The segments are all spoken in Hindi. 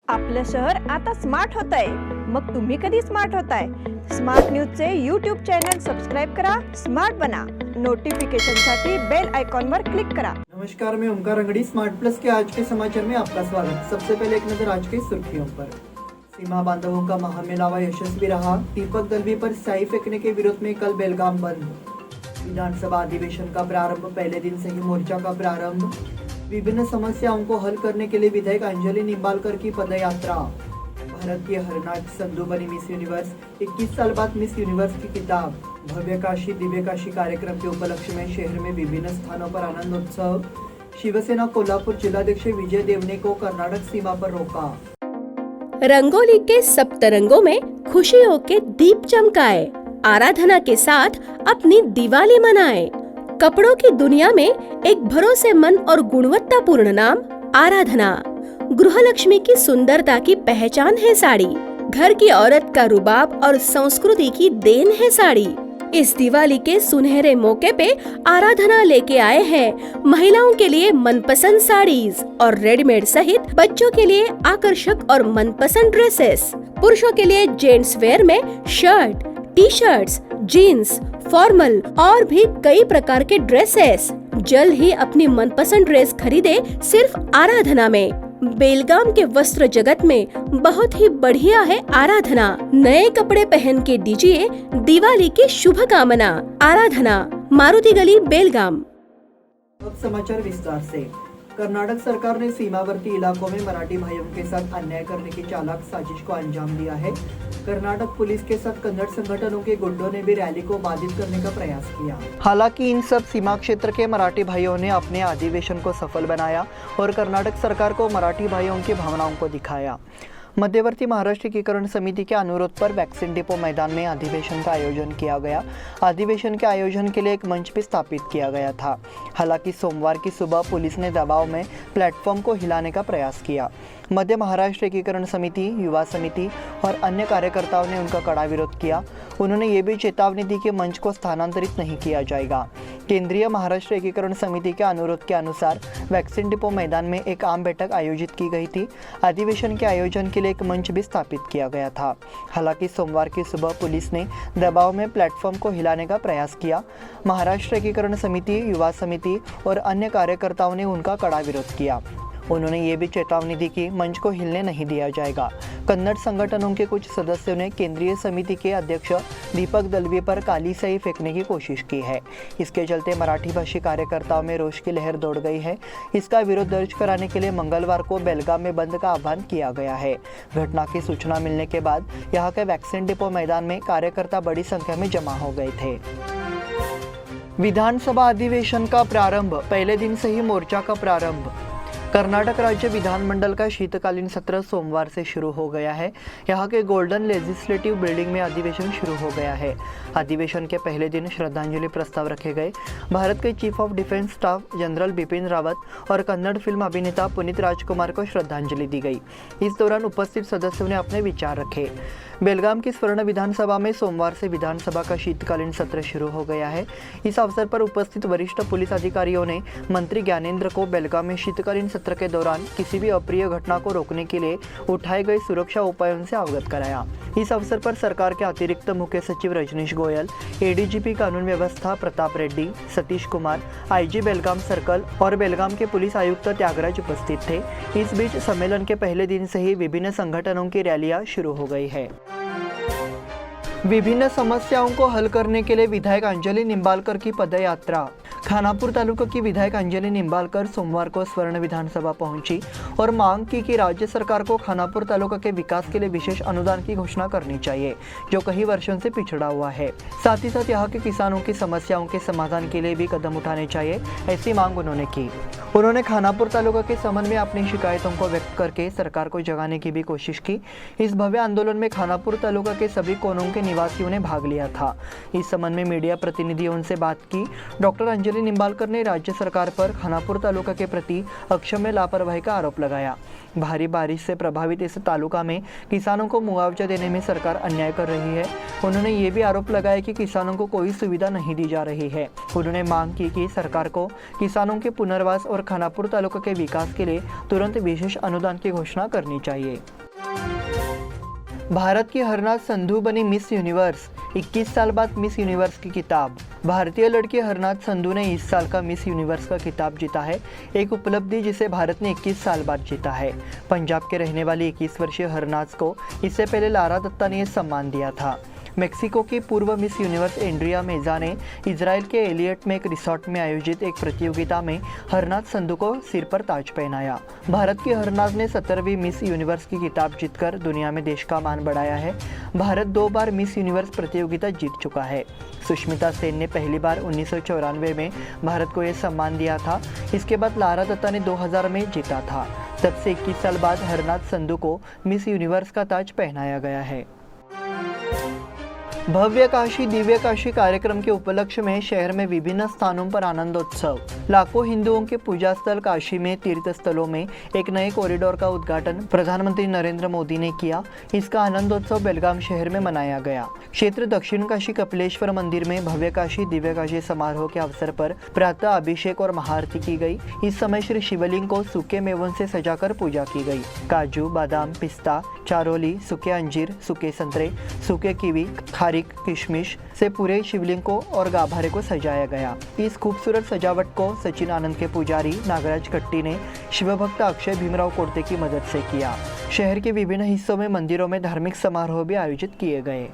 आपलं शहर आता स्मार्ट होतंय. मग तुम्ही कधी स्मार्ट होताय? स्मार्ट न्यूजचे यूट्यूब चॅनल सबस्क्राइब करा, स्मार्ट बना. नोटिफिकेशनसाठी बेल आइकॉन पर क्लिक करा. नमस्कार, मैं ओमकार अंगड़ी। स्मार्ट प्लस के आज के समाचार में आपका स्वागत। सबसे पहले एक नजर आज की सुर्खियों पर। सीमा बांधवों का महामेलावा यशस्वी रहा। दीपक दलवी पर स्याही फेंकने के विरोध में कल बेलगाम बंद। विधानसभा अधिवेशन का प्रारंभ, पहले दिन से ही मोर्चा का प्रारंभ। विभिन्न समस्याओं को हल करने के लिए विधायक अंजलि निंबालकर की पदयात्रा। भारत की हरनाट संधू बनी मिस यूनिवर्स, 21 साल बाद मिस यूनिवर्स की किताब। भव्य काशी दिव्य काशी कार्यक्रम के उपलक्ष्य में शहर में विभिन्न स्थानों पर आनंदोत्सव। शिवसेना कोल्हापुर जिलाध्यक्ष विजय देवने को कर्नाटक सीमा पर रोका। रंगोली के सप्तरंगों में खुशियों के दीप चमकाए, आराधना के साथ अपनी दिवाली मनाए। कपड़ों की दुनिया में एक भरोसेमंद और गुणवत्तापूर्ण नाम आराधना। गृहलक्ष्मी की सुंदरता की पहचान है साड़ी। घर की औरत का रुबाब और संस्कृति की देन है साड़ी। इस दिवाली के सुनहरे मौके पे आराधना लेके आए हैं महिलाओं के लिए मनपसंद साड़ीज और रेडीमेड सहित बच्चों के लिए आकर्षक और मनपसंद ड्रेसेस। पुरुषों के लिए जेंट्स वेयर में shirt, T shirts, jeans, formal और भी कई प्रकार के ड्रेसेस। जल्द ही अपनी मनपसंद ड्रेस खरीदे सिर्फ आराधना में। बेलगाम के वस्त्र जगत में बहुत ही बढ़िया है आराधना। नए कपड़े पहन के दीजिए दिवाली की शुभकामना। आराधना, मारुति गली, बेलगाम। अब समाचार विस्तार से। कर्नाटक सरकार ने सीमावर्ती इलाकों में मराठी भाइयों के साथ अन्याय करने की चालाक साजिश को अंजाम दिया है। कर्नाटक पुलिस के साथ कन्नड़ संगठनों के गुंडों ने भी रैली को बाधित करने का प्रयास किया। हालांकि इन सब सीमा क्षेत्र के मराठी भाइयों ने अपने अधिवेशन को सफल बनाया और कर्नाटक सरकार को मराठी भाइयों की भावनाओं को दिखाया। मध्यवर्ती महाराष्ट्र एकीकरण समिति के अनुरोध पर वैक्सीन डिपो मैदान में अधिवेशन का आयोजन किया गया। अधिवेशन के आयोजन के लिए एक मंच भी स्थापित किया गया था। हालांकि सोमवार की सुबह पुलिस ने दबाव में प्लेटफॉर्म को हिलाने का प्रयास किया। मध्य महाराष्ट्र एकीकरण समिति, युवा समिति और अन्य कार्यकर्ताओं ने उनका कड़ा विरोध किया। उन्होंने ये भी चेतावनी दी कि मंच को स्थानांतरित नहीं किया जाएगा। केंद्रीय महाराष्ट्र एकीकरण समिति के अनुरोध के अनुसार वैक्सीन डिपो मैदान में एक आम बैठक आयोजित की गई थी। अधिवेशन के आयोजन के लिए एक मंच भी स्थापित किया गया था। हालांकि सोमवार की सुबह पुलिस ने दबाव में प्लेटफॉर्म को हिलाने का प्रयास किया। महाराष्ट्र एकीकरण समिति, युवा समिति और अन्य कार्यकर्ताओं ने उनका कड़ा विरोध किया। उन्होंने ये भी चेतावनी दी कि मंच को हिलने नहीं दिया जाएगा। कन्नड़ संगठनों के कुछ सदस्यों ने केंद्रीय समिति के अध्यक्ष दीपक दलवी पर काली स्याही फेंकने की कोशिश की है। इसके चलते मराठी भाषी कार्यकर्ताओं में रोष की लहर दौड़ गई है। इसका विरोध दर्ज कराने के लिए मंगलवार को बेलगाम में बंद का आह्वान किया गया है। घटना की सूचना मिलने के बाद यहाँ के वैक्सीन डिपो मैदान में कार्यकर्ता बड़ी संख्या में जमा हो गए थे। विधानसभा अधिवेशन का प्रारंभ, पहले दिन से ही मोर्चा का प्रारंभ। कर्नाटक राज्य विधानमंडल का शीतकालीन सत्र सोमवार से शुरू हो गया है। यहाँ के गोल्डन लेजिस्लेटिव बिल्डिंग में अधिवेशन शुरू हो गया है। अधिवेशन के पहले दिन श्रद्धांजलि प्रस्ताव रखे गए। भारत के chief of defence staff general Bipin Rawat और कन्नड़ फिल्म अभिनेता पुनीत राजकुमार को श्रद्धांजलि दी गई। इस दौरान उपस्थित सदस्यों ने अपने विचार रखे। बेलगाम की स्वर्ण विधानसभा में सोमवार से विधानसभा का शीतकालीन सत्र शुरू हो गया है। इस अवसर पर उपस्थित वरिष्ठ पुलिस अधिकारियों ने मंत्री ज्ञानेंद्र को बेलगाम में शीतकालीन सत्र के दौरान किसी भी अप्रिय घटना को रोकने के लिए उठाए गए सुरक्षा उपायों से अवगत कराया। इस अवसर पर सरकार के अतिरिक्त मुख्य सचिव रजनीश गोयल, एडीजीपी कानून व्यवस्था प्रताप रेड्डी, सतीश कुमार, आईजी बेलगाम सर्कल और बेलगाम के पुलिस आयुक्त त्यागराज उपस्थित थे। इस बीच सम्मेलन के पहले दिन से ही विभिन्न संगठनों की रैलियां शुरू हो गई है। विभिन्न समस्याओं को हल करने के लिए विधायक अंजलि निंबालकर की पदयात्रा। खानापुर तालुका की विधायक अंजलि निंबालकर सोमवार को स्वर्ण विधानसभा पहुंची और मांग की कि राज्य सरकार को खानापुर तालुका के विकास के लिए विशेष अनुदान की घोषणा करनी चाहिए, जो कई वर्षों से पिछड़ा हुआ है। साथ ही साथ यहाँ के किसानों की समस्याओं के समाधान के लिए भी कदम उठाने चाहिए, ऐसी मांग उन्होंने की। उन्होंने खानापुर तालुका के संबंध में अपनी शिकायतों को व्यक्त करके सरकार को जगाने की भी कोशिश की। इस भव्य आंदोलन में खानापुर तालुका के सभी कोनों के निवासियों ने भाग लिया था। इस संबंध में मीडिया प्रतिनिधियों से बात की। डॉक्टर अंजलि निंबालकर ने राज्य सरकार पर खानापुर तालुका के प्रति अक्षम्य लापरवाही का आरोप लगाया। भारी बारिश से प्रभावित इस तालुका में किसानों को मुआवजा देने में सरकार अन्याय कर रही है। उन्होंने ये भी आरोप लगाया कि किसानों को कोई सुविधा नहीं दी जा रही है। उन्होंने मांग की कि सरकार को किसानों के पुनर्वास और खानापुर तालुका के विकास के लिए तुरंत विशेष अनुदान की घोषणा करनी चाहिए। भारत की हरनाज संधू बनी मिस यूनिवर्स, 21 साल बाद मिस यूनिवर्स की किताब। भारतीय लड़की हरनाज संधू ने इस साल का मिस यूनिवर्स का खिताब जीता है, एक उपलब्धि जिसे भारत ने 21 साल बाद जीता है। पंजाब के रहने वाली 21 वर्षीय हरनाज को इससे पहले लारा दत्ता ने यह सम्मान दिया था। मेक्सिको की पूर्व मिस यूनिवर्स एंड्रिया मेजा ने इजराइल के एलियट में एक रिसोर्ट में आयोजित एक प्रतियोगिता में हरनाज संधू को सिर पर ताज पहनाया। भारत की हरनाज ने 17वीं मिस यूनिवर्स की खिताब जीतकर दुनिया में देश का मान बढ़ाया है। भारत 2 बार मिस यूनिवर्स प्रतियोगिता जीत चुका है। सुष्मिता सेन ने पहली बार 1994 में भारत को यह सम्मान दिया था। इसके बाद लारा दत्ता ने 2000 में जीता था। तब से 21 साल बाद हरनाज संधू को मिस यूनिवर्स का ताज पहनाया गया है। भव्य काशी दिव्य काशी कार्यक्रम के उपलक्ष्य में शहर में विभिन्न स्थानों पर आनंदोत्सव। लाखों हिंदुओं के पूजा स्थल काशी में तीर्थ स्थलों में एक नए कॉरिडोर का उद्घाटन प्रधानमंत्री नरेंद्र मोदी ने किया। इसका आनंदोत्सव बेलगाम शहर में मनाया गया। क्षेत्र दक्षिण काशी कपिलेश्वर मंदिर में भव्य काशी दिव्य काशी समारोह के अवसर पर प्रातः अभिषेक और महाआरती की गई। इस समय श्री शिवलिंग को सूखे मेवों से सजाकर पूजा की गई। काजू, बादाम, पिस्ता, चारोली, सूखे अंजीर, सूखे संतरे, सूखे कीवी, खारीक, किशमिश से पूरे शिवलिंग को और गाभारे को सजाया गया। इस खूबसूरत सजावट को सचिन आनंद के पुजारी नागराज कट्टी ने शिवभक्त अक्षय भीमराव कोड़ते की मदद से किया। शहर के विभिन्न हिस्सों में मंदिरों में धार्मिक समारोह भी आयोजित किए गए।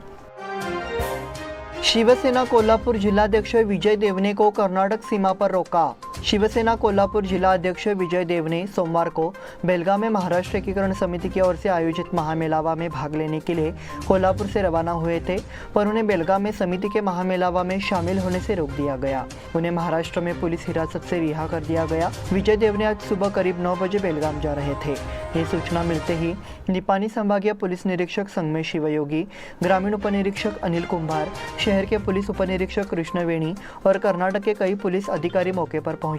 शिवसेना कोल्हापुर जिलाध्यक्ष विजय देवने को कर्नाटक सीमा पर रोका। शिवसेना कोल्हापुर जिला अध्यक्ष विजय देव ने सोमवार को बेलगाम में महाराष्ट्र एकीकरण समिति की ओर से आयोजित महामेलावा में भाग लेने के लिए कोल्हापुर से रवाना हुए थे, पर उन्हें बेलगाम में समिति के महामेलावा में शामिल होने से रोक दिया गया। उन्हें महाराष्ट्र में पुलिस हिरासत से रिहा कर दिया गया। विजय देव ने आज सुबह करीब 9 बजे बेलगाम जा रहे थे। ये सूचना मिलते ही निपानी संभागीय पुलिस निरीक्षक संगमेश शिवयोगी, ग्रामीण उपनिरीक्षक अनिल कुंभार, शहर के पुलिस उपनिरीक्षक कृष्ण वेणी और कर्नाटक के कई पुलिस अधिकारी मौके पर पहुंचे।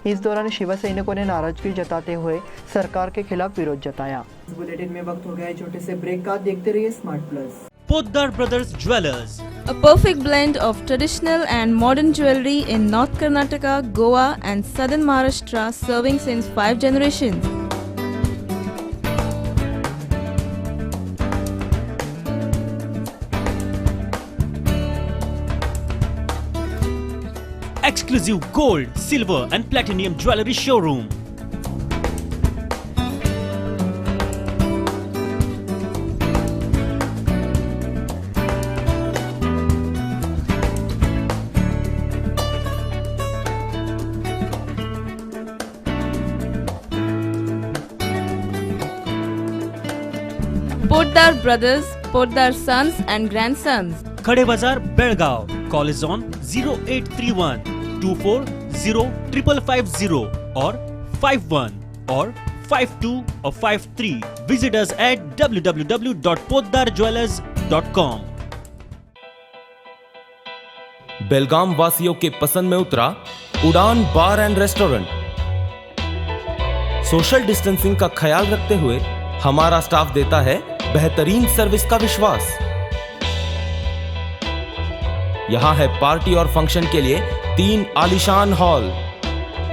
इस दौरान शिव सैनिकों ने नाराजगी जताते हुए सरकार के खिलाफ विरोध जताया। बुलेटिन में वक्त हो गया है छोटे से ब्रेक का। देखते रहिए smart plus. Poddar Brothers Jewelers. A perfect blend of traditional and modern jewelry in North Karnataka, Goa and Southern Maharashtra, serving since 5 generations. Exclusive gold, silver and platinum jewelry showroom. Poddar Brothers, Poddar Sons and Grandsons. Khade Bazar, Belgaum. Call is on 0831 240 5550 or 51 or 52 or 53. Visit us at www.poddarjewelers.com. बेलगाम वासियों के पसंद में उतरा उड़ान बार एंड रेस्टोरेंट। सोशल डिस्टेंसिंग का ख्याल रखते हुए हमारा स्टाफ देता है बेहतरीन सर्विस का विश्वास। यहां है पार्टी और फंक्शन के लिए 3 आलीशान हॉल,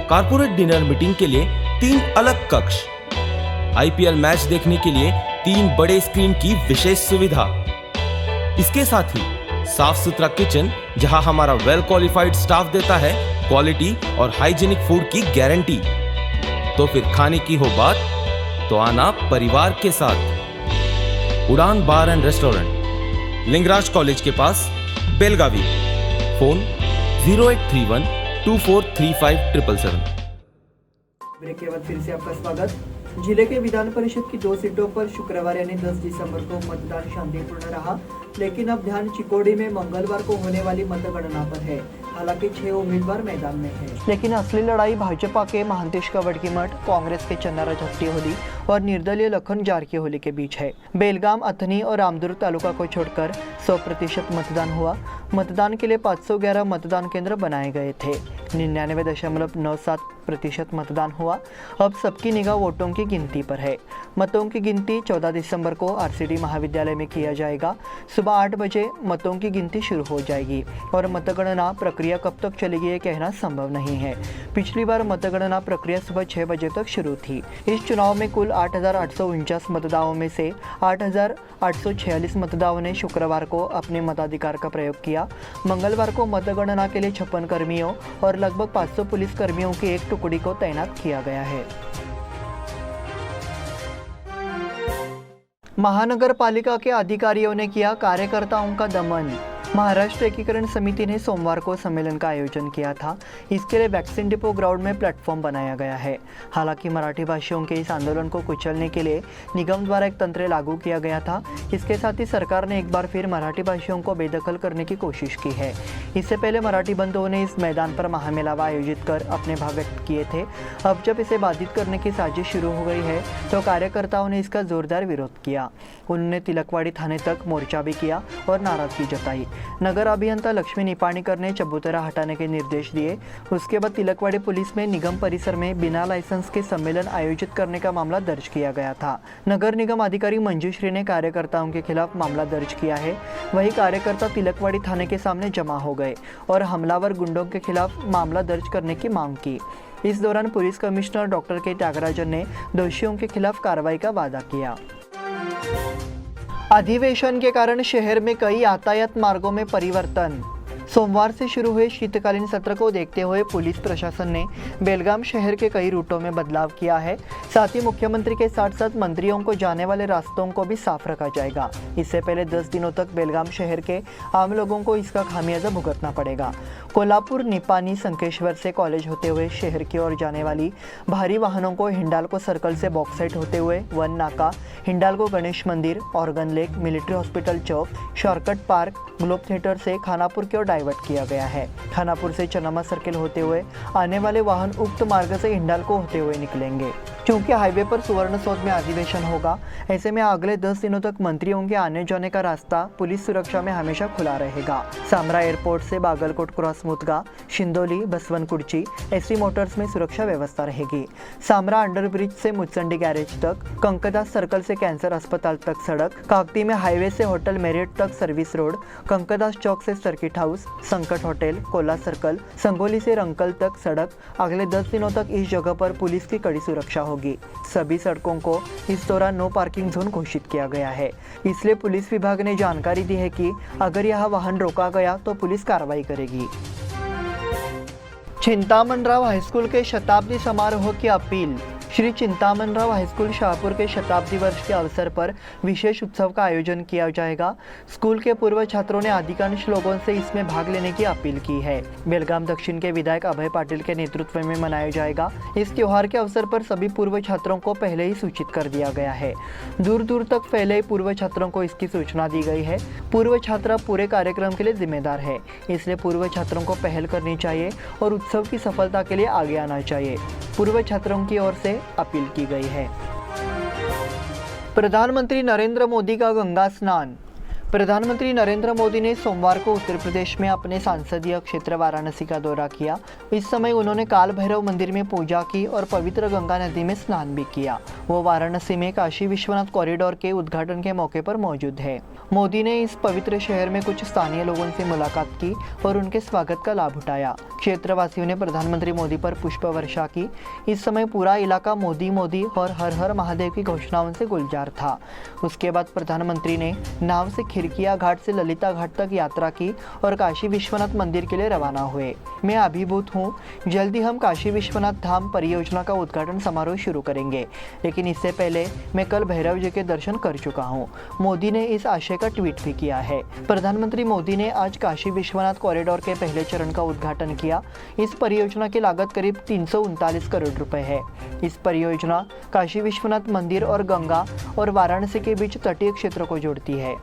कारपोरेट डिनर मीटिंग के लिए 3 अलग कक्ष, आईपीएल मैच देखने के लिए 3 बड़े स्क्रीन की विशेष सुविधा। इसके साथ ही साफ सुथरा किचन जहां हमारा वेल क्वालिफाइड स्टाफ देता है क्वालिटी और हाइजीनिक फूड की गारंटी। तो फिर खाने की हो बात तो आना परिवार के साथ। उड़ान बार एंड रेस्टोरेंट, लिंगराज कॉलेज के पास, बेलगावी। फोन 0831 243577। ब्रेक के बाद फिर से आपका स्वागत। जिले के विधान परिषद की 2 सीटों पर शुक्रवार यानी 10 दिसंबर को मतदान शांतिपूर्ण रहा, लेकिन अब ध्यान चिकोड़ी में मंगलवार को होने वाली मतगणना पर है। हालांकि 6 उम्मीदवार मैदान में हैं। लेकिन असली लड़ाई भाजपा के महांतेश कवडकीमठ, कांग्रेस के चन्नाराज हट्टीहोली और निर्दलीय लखन जारकीहोली के बीच है। बेलगाम, अथनी और रामदुर्ग तालुका को छोड़कर 100% मतदान हुआ। मतदान के लिए 511 मतदान केंद्र बनाए गए थे। 99.97% मतदान हुआ। अब सबकी निगाह वोटों की गिनती पर है। मतों की गिनती 14 दिसंबर को आरसीडी महाविद्यालय में किया जाएगा। सुबह 8 बजे मतों की गिनती शुरू हो जाएगी और मतगणना प्रक्रिया कब तक चलेगी ये कहना संभव नहीं है। पिछली बार मतगणना प्रक्रिया सुबह 6 बजे तक शुरू थी। इस चुनाव में कुल 8,849 मतदाताओं में से 8,846 मतदाताओं ने शुक्रवार को अपने मताधिकार का प्रयोग किया। मंगलवार को मतगणना के लिए 56 कर्मियों और लगभग 500 पुलिस कर्मियों की एक टुकड़ी को तैनात किया गया है। महानगर पालिका के अधिकारियों ने किया कार्यकर्ताओं का दमन। महाराष्ट्र एकीकरण समिति ने सोमवार को सम्मेलन का आयोजन किया था। इसके लिए वैक्सीन डिपो ग्राउंड में प्लेटफॉर्म बनाया गया है। हालांकि मराठी भाषियों के इस आंदोलन को कुचलने के लिए निगम द्वारा एक तंत्र लागू किया गया था। इसके साथ ही सरकार ने एक बार फिर मराठी भाषियों को बेदखल करने की कोशिश की है। इससे पहले मराठी बंधुओं ने इस मैदान पर महामेलावा आयोजित कर अपने भाव व्यक्त किए थे। अब जब इसे बाधित करने की साजिश शुरू हो गई है तो कार्यकर्ताओं ने इसका जोरदार विरोध किया। उन्होंने तिलकवाड़ी थाने तक मोर्चा भी किया और नाराजगी जताई। नगर अभियंता लक्ष्मी निपाणीकर ने चबूतरा हटाने के निर्देश दिए। उसके बाद तिलकवाड़ी पुलिस में निगम परिसर में बिना लाइसेंस के सम्मेलन आयोजित करने का मामला दर्ज किया गया था। नगर निगम अधिकारी मंजूश्री ने कार्यकर्ताओं के खिलाफ मामला दर्ज किया है। वही कार्यकर्ता तिलकवाड़ी थाने के सामने जमा हो गए और हमलावर गुंडों के खिलाफ मामला दर्ज करने की मांग की। इस दौरान पुलिस कमिश्नर डॉक्टर के त्यागराजन ने दोषियों के खिलाफ कार्रवाई का वादा किया। अधिवेशन के कारण शहर में कई यातायात मार्गों में परिवर्तन। सोमवार से शुरू हुए शीतकालीन सत्र को देखते हुए पुलिस प्रशासन ने बेलगाम शहर के कई रूटों में बदलाव किया है। साथ ही मुख्यमंत्री के साथ साथ मंत्रियों को जाने वाले रास्तों को भी साफ रखा जाएगा। इससे पहले 10 दिनों तक बेलगाम शहर के आम लोगों को इसका खामियाजा भुगतना पड़ेगा। कोल्हापुर, निपानी, संकेश्वर से कॉलेज होते हुए शहर की ओर जाने वाली भारी वाहनों को हिंडाल्को सर्कल से बॉक्साइट होते हुए वन नाका, हिंडाल्को गणेश मंदिर, ऑर्गन लेक, मिलिट्री हॉस्पिटल चौक, शॉर्टकट पार्क, ग्लोब थिएटर से खानापुर की ओर डाइवर्ट किया गया है। खानापुर से चनमा सर्किल होते हुए आने वाले वाहन उक्त मार्ग से हिंडाल्को होते हुए निकलेंगे। क्योंकि हाईवे पर सुवर्णसौध में अधिवेशन होगा, ऐसे में अगले 10 दिनों तक मंत्रियों के आने जाने का रास्ता पुलिस सुरक्षा में हमेशा खुला रहेगा। सामरा एयरपोर्ट से बागलकोट क्रॉस मुदगा, शिंदोली, बसवनकुर्ची, एसटी मोटर्स में सुरक्षा व्यवस्था रहेगी। सामरा अंडरब्रिज से मुचंडी गैरेज तक, कंकदास सर्कल से कैंसर अस्पताल तक सड़क, काकती में हाईवे से होटल मेरिट तक सर्विस रोड, कंकदास चौक से सर्किट हाउस, संकट होटल, कोला सर्कल, संगोली से रंकल तक सड़क। अगले 10 दिनों तक इस जगह पर पुलिस की कड़ी सुरक्षा होगी। सभी सड़कों को इस दौरान नो पार्किंग जोन घोषित किया गया है। इसलिए पुलिस विभाग ने जानकारी दी है कि अगर यह वाहन रोका गया तो पुलिस कार्रवाई करेगी। चिंतामणराव हाईस्कूल के शताब्दी समारोह की अपील। श्री चिंतामणराव हाईस्कूल शाहपुर के शताब्दी वर्ष के अवसर पर विशेष उत्सव का आयोजन किया जाएगा। स्कूल के पूर्व छात्रों ने अधिकांश लोगों से इसमें भाग लेने की अपील की है। बेलगाम दक्षिण के विधायक अभय पाटिल के नेतृत्व में मनाया जाएगा। इस त्योहार के अवसर पर सभी पूर्व छात्रों को पहले ही सूचित कर दिया गया है। दूर दूर तक फैले ही पूर्व छात्रों को इसकी सूचना दी गई है। पूर्व छात्र पूरे कार्यक्रम के लिए जिम्मेदार है, इसलिए पूर्व छात्रों को पहल करनी चाहिए और उत्सव की सफलता के लिए आगे आना चाहिए, पूर्व छात्रों की ओर से अपील की गई है। प्रधानमंत्री नरेंद्र मोदी का गंगा स्नान। प्रधानमंत्री नरेंद्र मोदी ने सोमवार को उत्तर प्रदेश में अपने संसदीय क्षेत्र वाराणसी का दौरा किया। इस समय उन्होंने काल भैरव मंदिर में पूजा की और पवित्र गंगा नदी में स्नान भी किया। वो वाराणसी में काशी विश्वनाथ कॉरिडोर के उद्घाटन के मौके पर मौजूद है। मोदी ने इस पवित्र शहर में कुछ स्थानीय लोगों से मुलाकात की और उनके स्वागत का लाभ उठाया। क्षेत्रवासियों ने प्रधानमंत्री मोदी पर पुष्प वर्षा की। इस समय पूरा इलाका मोदी मोदी और हर हर महादेव की घोषणाओं से गुलजार था। उसके बाद प्रधानमंत्री ने नाव से खिरकिया घाट से ललिता घाट तक यात्रा की और काशी विश्वनाथ मंदिर के लिए रवाना हुए। मैं अभिभूत हूँ, जल्दी हम काशी विश्वनाथ धाम परियोजना का उद्घाटन समारोह शुरू करेंगे, लेकिन इससे पहले मैं कल भैरव जी के दर्शन कर चुका हूँ। मोदी ने इस आशय का ट्वीट भी किया है। प्रधानमंत्री मोदी ने आज काशी विश्वनाथ कॉरिडोर के पहले चरण का उद्घाटन किया। इस परियोजना की लागत करीब 339 करोड़ रुपए है। इस परियोजना काशी विश्वनाथ मंदिर और गंगा और वाराणसी के बीच तटीय क्षेत्र को जोड़ती है।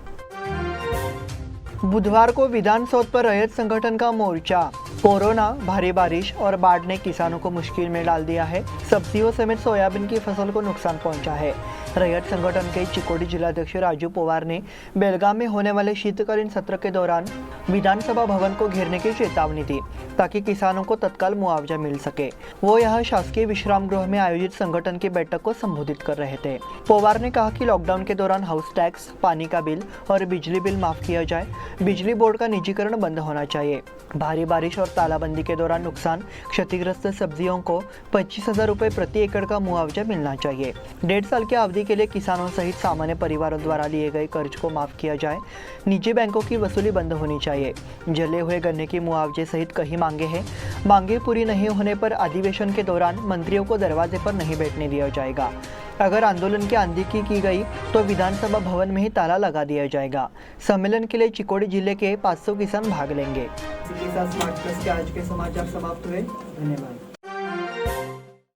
बुधवार को विधान सौध पर रैयत संगठन का मोर्चा। कोरोना, भारी बारिश और बाढ़ ने किसानों को मुश्किल में डाल दिया है। सब्जियों समेत सोयाबीन की फसल को नुकसान पहुंचा है। रैयत संगठन के चिकोड़ी जिलाध्यक्ष राजू पवार ने बेलगाम में होने वाले शीतकालीन सत्र के दौरान विधानसभा भवन को घेरने की चेतावनी दी ताकि किसानों को तत्काल मुआवजा मिल सके। वो यहां शासकीय विश्राम गृह में आयोजित संगठन की बैठक को संबोधित कर रहे थे। पवार ने कहा कि लॉकडाउन के दौरान हाउस टैक्स, पानी का बिल और बिजली बिल माफ किया जाए। बिजली बोर्ड का निजीकरण बंद होना चाहिए। भारी बारिश और तालाबंदी के दौरान नुकसान क्षतिग्रस्त सब्जियों को 25,000 रुपये प्रति एकड़ का मुआवजा मिलना चाहिए। 1.5 साल की अवधि के लिए किसानों सहित सामान्य परिवारों द्वारा लिए गए कर्ज को माफ किया जाए। निजी बैंकों की वसूली बंद होनी चाहिए। जले हुए गन्ने की मुआवजे सहित कई मांगे हैं। मांगे पूरी नहीं होने पर अधिवेशन के दौरान मंत्रियों को दरवाजे पर नहीं बैठने दिया जाएगा। अगर आंदोलन की अनदेखी की गई तो विधानसभा भवन में ही ताला लगा दिया जाएगा। सम्मेलन के लिए चिकोड़ी जिले के 500 किसान भाग लेंगे। इसी के साथ स्मार्ट प्लस के आज के समाचार समाप्त हुए। धन्यवाद।